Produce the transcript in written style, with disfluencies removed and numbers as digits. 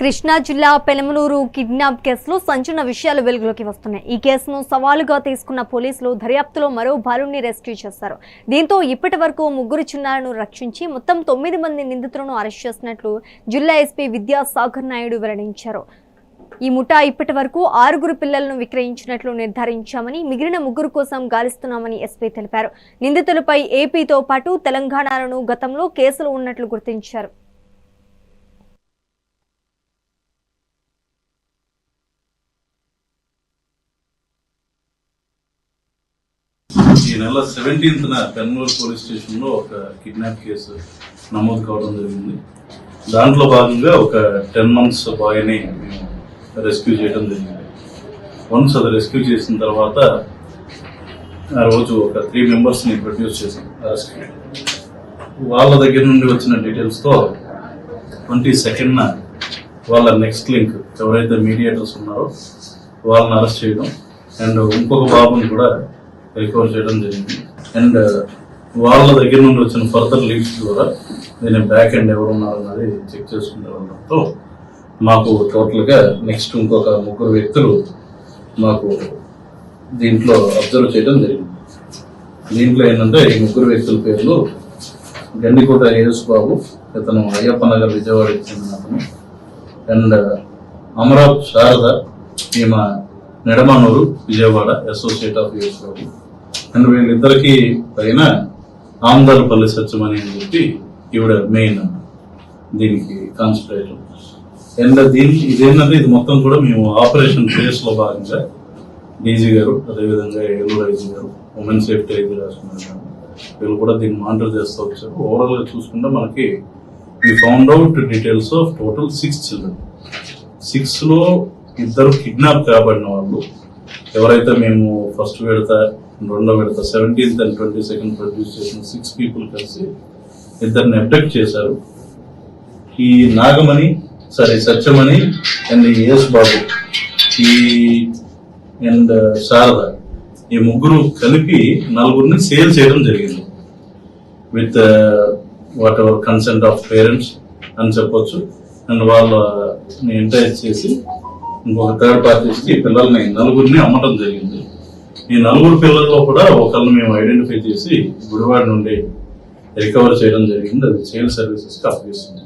కృష్ణా జిల్లా పెనమలూరు కిడ్నాప్ కేసులో సంచలన విషయాలు వెలుగులోకి వస్తున్నాయి. ఈ కేసును సవాలుగా తీసుకున్న పోలీసులు దర్యాప్తులో మరో బాలుని రెస్క్యూ చేశారు. దీంతో ఇప్పటి వరకు 3 చిన్నారులను రక్షించి మొత్తం 9 మంది నిందితులను అరెస్ట్ చేసినట్లు జిల్లా ఎస్పీ విద్యాసాగర్ నాయుడు వెల్లడించారు. ఈ ముఠా ఇప్పటి వరకు 6 పిల్లలను విక్రయించినట్లు నిర్ధారించామని, మిగిలిన 3 కోసం గాలిస్తున్నామని ఎస్పీ తెలిపారు. నిందితులపై ఏపీతో పాటు తెలంగాణలోనూ గతంలో కేసులు ఉన్నట్లు గుర్తించారు. ఈ నెల 17న పెనమలూరు పోలీస్ స్టేషన్ లో ఒక కిడ్నాప్ కేసు నమోదు కావడం జరిగింది. దాంట్లో భాగంగా ఒక 10 months బాయ్ని మేము రెస్క్యూ చేయడం జరిగింది. వన్స్ అది రెస్క్యూ చేసిన తర్వాత ఆ రోజు ఒక 3 members-ని ప్రొడ్యూస్ చేసాం అరెస్ట్. వాళ్ళ దగ్గర నుండి వచ్చిన డీటెయిల్స్తో 22న వాళ్ళ నెక్స్ట్ లింక్ ఎవరైతే మీడియేటర్స్ ఉన్నారో వాళ్ళని అరెస్ట్ చేయడం అండ్ ఇంకొక బాబుని కూడా రికవర్ చేయడం జరిగింది. అండ్ వాళ్ళ దగ్గర నుండి వచ్చిన ఫర్దర్ లీడ్స్ ద్వారా దీని బ్యాక్ ఎండ్ ఎవరు ఉన్నారన్నది చెక్ చేసుకునే వాళ్ళతో మాకు టోటల్గా నెక్స్ట్ ఇంకొక 3 వ్యక్తులు మాకు దీంట్లో అబ్జర్వ్ చేయడం జరిగింది. దీంట్లో ఏంటంటే ఈ 3 వ్యక్తుల పేర్లు గండికోట యేసు బాబు, ఇతను అయ్యప్ప నగర్ విజయవాడకి చెందిన అతను. అండ్ అమరాబ్ శారద, ఈమె Nedamanuru Vijayawada associate of Yesu Babu. And వీళ్ళిద్దరికి పైన ఆమదాలపల్లి సత్యమని అని చెప్పి ఈవిడ మెయిన్ దీనికి కాన్సన్ట్రేటర్. అండ్ ఇదేంటంటే ఇది మొత్తం కూడా మేము ఆపరేషన్ ఫేస్ లో భాగంగా డీజీ గారు, అదేవిధంగా ఏలూరు ఐజీ గారు, ఉమెన్ సేఫ్టీ ఐజీ రాసుకున్నారు, వీళ్ళు కూడా దీన్ని మానిటర్ చేస్తూ వచ్చారు. ఓవరాల్ గా చూసుకుంటే మనకి we found out details of total 6 children. 6లో 2 kidnap కాబడిన వాళ్ళు ఎవరైతే మేము ఫస్ట్ విడత, రెండో విడత 17th and 22nd ప్రొడ్యూస్ చేసిన 6 people కలిసి 2 అబ్డక్ట్ చేశారు. ఈ Nagamani, Satyamani and Yesu Babu and Sharada, ఈ 3 కలిపి 4ని సేల్ చేయడం జరిగింది with what ever consent of parents అని చెప్పొచ్చు. అండ్ వాళ్ళని ఎంకరేజ్ చేసి ఇంకొక 3rd parties-కి పిల్లల్ని 4ని అమ్మటం జరిగింది. ఈ 4 పిల్లల్లో కూడా ఒకళ్ళని మేము ఐడెంటిఫై చేసి గుడివాడ నుండి రికవర్ చేయడం జరిగింది. అది చైల్డ్ సర్వీసెస్కి అప్పగిస్తుంది.